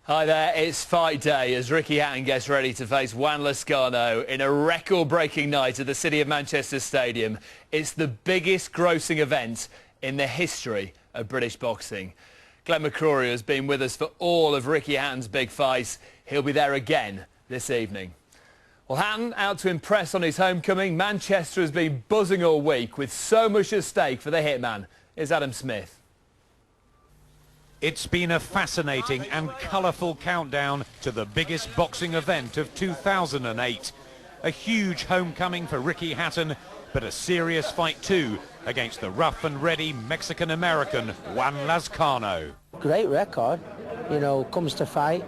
Hi there, it's fight day as Ricky Hatton gets ready to face Juan Lazcano in a record-breaking night at the City of Manchester Stadium. It's the biggest grossing event in the history of British boxing. Glenn McCrory has been with us for all of Ricky Hatton's big fights. He'll be there again this evening. Well, Hatton out to impress on his homecoming. Manchester has been buzzing all week with so much at stake for the hitman. Here's Adam Smith. It's been a fascinating and colourful countdown to the biggest boxing event of 2008. A huge homecoming for Ricky Hatton, but a serious fight too against the rough and ready Mexican-American Juan Lazcano. Great record, comes to fight,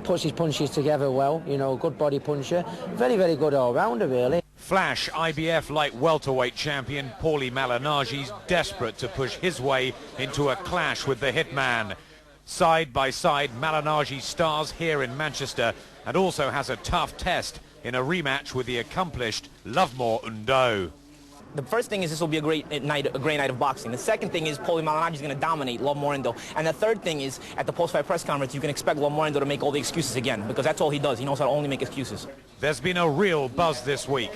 puts his punches together well, good body puncher. Very, very good all-rounder, really. Flash IBF light welterweight champion Paulie Malignaggi's desperate to push his way into a clash with the hitman. Side by side, Malignaggi stars here in Manchester and also has a tough test in a rematch with the accomplished Lovemore Undo. The first thing is this will be a great night of boxing. The second thing is Paulie Malignaggi is going to dominate Lovemore Undo. And the third thing is, at the post-fight press conference, you can expect Lovemore Undo to make all the excuses again, because that's all he does. He knows how to only make excuses. There's been a real buzz this week.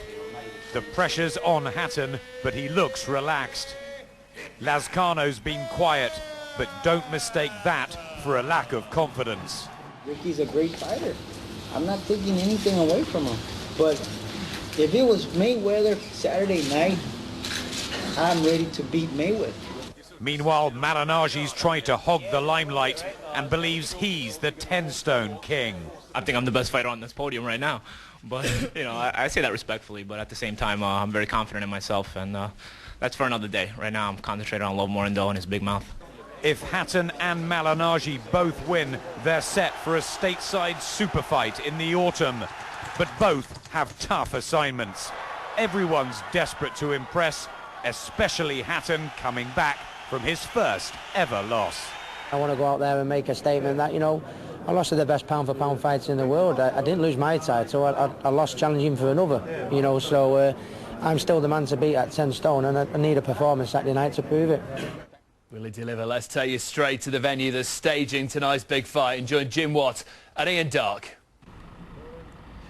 The pressure's on Hatton, but he looks relaxed. Lazcano's been quiet, but don't mistake that for a lack of confidence. Ricky's a great fighter. I'm not taking anything away from him. But if it was Mayweather Saturday night, I'm ready to beat Mayweather. Meanwhile, Malignaggi's trying to hog the limelight and believes he's the 10-stone king. I think I'm the best fighter on this podium right now. But, I say that respectfully, but at the same time, I'm very confident in myself, and that's for another day. Right now, I'm concentrated on Lovemore Undo and his big mouth. If Hatton and Malignaggi both win, they're set for a stateside super fight in the autumn. But both have tough assignments. Everyone's desperate to impress, especially Hatton coming back from his first ever loss. I want to go out there and make a statement that, I lost to the best pound-for-pound fighter in the world. I didn't lose my title. I lost challenging for another, so I'm still the man to beat at 10 stone, and I need a performance Saturday night to prove it. Will he deliver? Let's take you straight to the venue that's staging tonight's big fight and join Jim Watt and Ian Dark.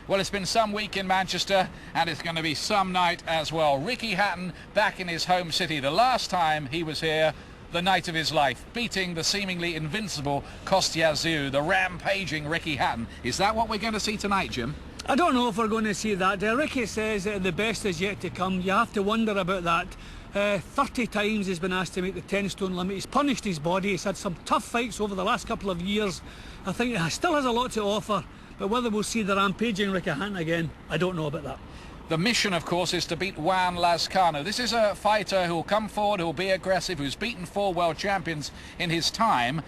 Well, it's been some week in Manchester, and it's going to be some night as well. Ricky Hatton back in his home city. The last time he was here, the night of his life, beating the seemingly invincible Kostya Tszyu, the rampaging Ricky Hatton. Is that what we're going to see tonight, Jim? I don't know if we're going to see that. Ricky says the best is yet to come. You have to wonder about that. 30 times he's been asked to make the 10-stone limit. He's punished his body. He's had some tough fights over the last couple of years. I think he still has a lot to offer, but whether we'll see the rampaging Ricky Hatton again, I don't know about that. The mission, of course, is to beat Juan Lazcano. This is a fighter who'll come forward, who'll be aggressive, who's beaten 4 world champions in his time.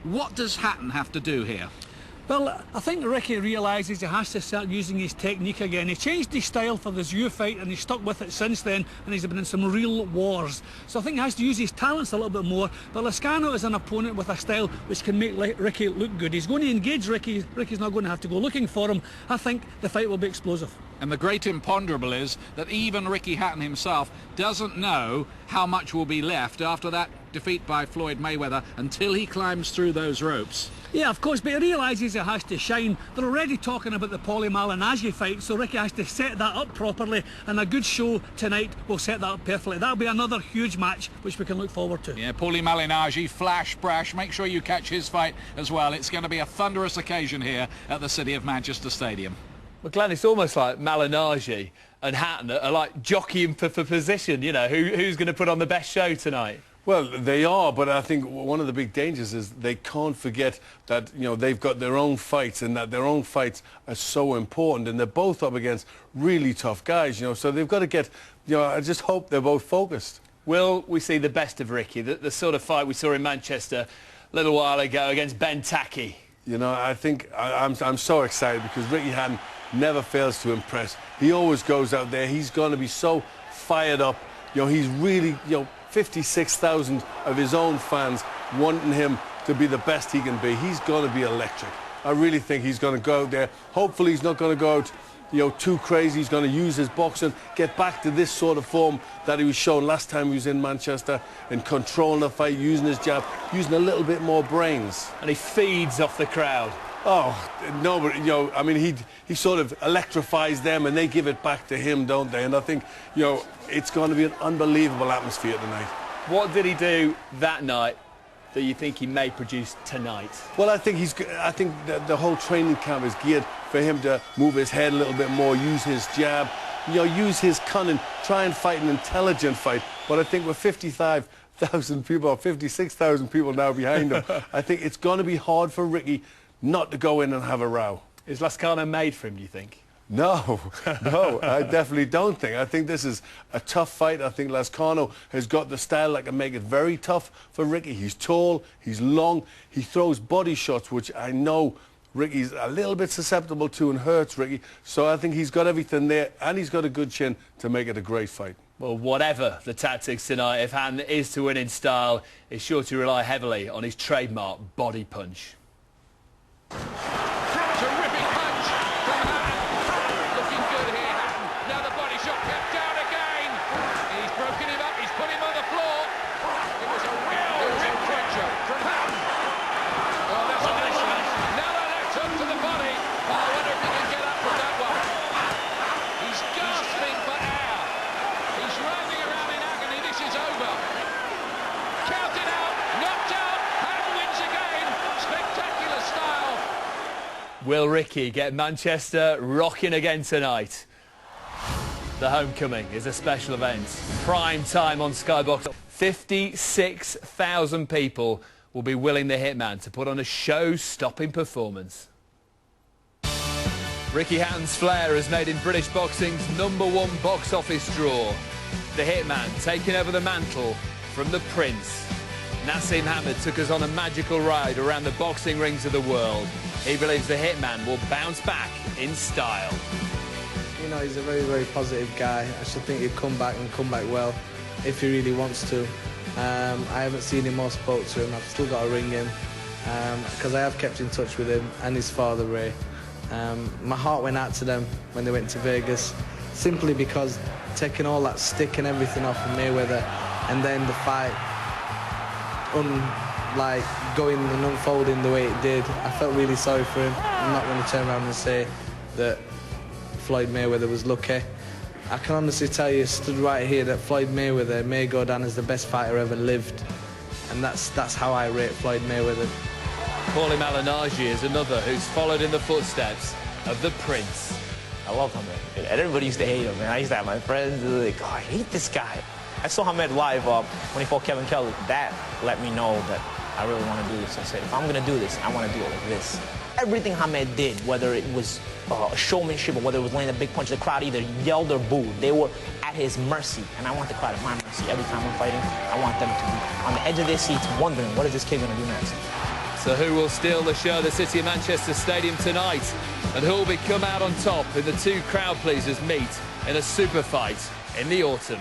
What does Hatton have to do here? Well, I think Ricky realises he has to start using his technique again. He changed his style for the Tszyu fight and he's stuck with it since then, and he's been in some real wars. So I think he has to use his talents a little bit more. But Lazcano is an opponent with a style which can make Ricky look good. He's going to engage Ricky. Ricky's not going to have to go looking for him. I think the fight will be explosive. And the great imponderable is that even Ricky Hatton himself doesn't know how much will be left after that defeat by Floyd Mayweather until he climbs through those ropes. Yeah, of course, but he realises he has to shine. They're already talking about the Paulie Malignaggi fight, so Ricky has to set that up properly, and a good show tonight will set that up perfectly. That'll be another huge match which we can look forward to. Yeah, Paulie Malignaggi, flash, brash, make sure you catch his fight as well. It's going to be a thunderous occasion here at the City of Manchester Stadium. Well, Glenn, it's almost like Malignaggi and Hatton are like jockeying for position, who's going to put on the best show tonight? Well, they are, but I think one of the big dangers is they can't forget that, they've got their own fights and that their own fights are so important, and they're both up against really tough guys, so they've got to get, I just hope they're both focused. Will we see the best of Ricky, the sort of fight we saw in Manchester a little while ago against Ben Taki? I think I'm so excited because Ricky Hatton never fails to impress. He always goes out there. He's going to be so fired up. He's really, 56,000 of his own fans wanting him to be the best he can be. He's going to be electric. I really think he's going to go out there. Hopefully he's not going to go out, too crazy. He's going to use his boxing, get back to this sort of form that he was shown last time he was in Manchester, and controlling the fight, using his jab, using a little bit more brains. And he feeds off the crowd. Oh, no, but, I mean, he sort of electrifies them and they give it back to him, don't they? And I think, it's going to be an unbelievable atmosphere tonight. What did he do that night that you think he may produce tonight? Well, I think the whole training camp is geared for him to move his head a little bit more, use his jab, use his cunning, try and fight an intelligent fight. But I think with 55,000 people, or 56,000 people now behind him, I think it's going to be hard for Ricky not to go in and have a row. Is Lazcano made for him, do you think? No, no, I definitely don't think. I think this is a tough fight. I think Lazcano has got the style that can make it very tough for Ricky. He's tall, he's long, he throws body shots, which I know Ricky's a little bit susceptible to and hurts Ricky. So I think he's got everything there, and he's got a good chin to make it a great fight. Well, whatever the tactics tonight, if Hatton is to win in style, he's sure to rely heavily on his trademark body punch. Terrific punch from Hatton. Looking good here, Hatton. Now the body shot kept down again. He's broken him up. He's put him on the floor. It was a real rib cruncher from Hatton. Oh, that's a nice one. Now the left hook to the body. Oh, I wonder if he can get up from that one. He's gasping for air. He's roaming around in agony. This is over. Counted out. Knocked out. Hatton wins again. Spectacular style. Will Ricky get Manchester rocking again tonight? The homecoming is a special event. Prime time on Skybox. 56,000 people will be willing the Hitman to put on a show-stopping performance. Ricky Hatton's flair has made him British boxing's #1 box office draw. The Hitman taking over the mantle from the Prince. Nassim Hamed took us on a magical ride around the boxing rings of the world. He believes the Hitman will bounce back in style. He's a very, very positive guy. I should think he'd come back and come back well if he really wants to. I haven't seen him or spoke to him. I've still got to ring him because I have kept in touch with him and his father, Ray. My heart went out to them when they went to Vegas, simply because taking all that stick and everything off of Mayweather, and then the fight going and unfolding the way it did, I felt really sorry for him. I'm not going to turn around and say that Floyd Mayweather was lucky. I can honestly tell you, stood right here, that Floyd Mayweather may go down as the best fighter ever lived, and that's how I rate Floyd Mayweather. Paulie Malignaggi is another who's followed in the footsteps of the Prince. I love Hamed. And everybody used to hate him, man. I used to have my friends like, oh, I hate this guy. I saw Hamed live when he fought Kevin Kelly. That let me know that I really want to do this. I said, if I'm going to do this, I want to do it like this. Everything Hamed did, whether it was showmanship or whether it was landing a big punch, the crowd either yelled or booed. They were at his mercy, and I want the crowd at my mercy. Every time we're fighting, I want them to be on the edge of their seats wondering, what is this kid going to do next? So who will steal the show at the City of Manchester Stadium tonight? And who will be come out on top in the two crowd pleasers meet in a super fight in the autumn?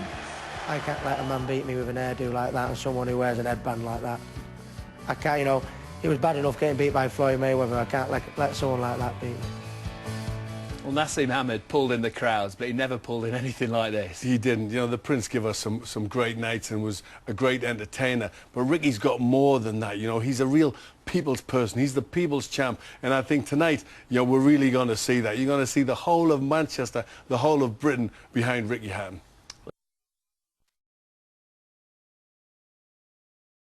I can't let a man beat me with an hairdo like that and someone who wears an headband like that. I can't, it was bad enough getting beat by Floyd Mayweather. I can't let someone like that beat me. Well, Nassim Hamed pulled in the crowds, but he never pulled in anything like this. He didn't. The Prince gave us some great nights and was a great entertainer. But Ricky's got more than that. He's a real people's person. He's the people's champ. And I think tonight, we're really going to see that. You're going to see the whole of Manchester, the whole of Britain behind Ricky Hatton.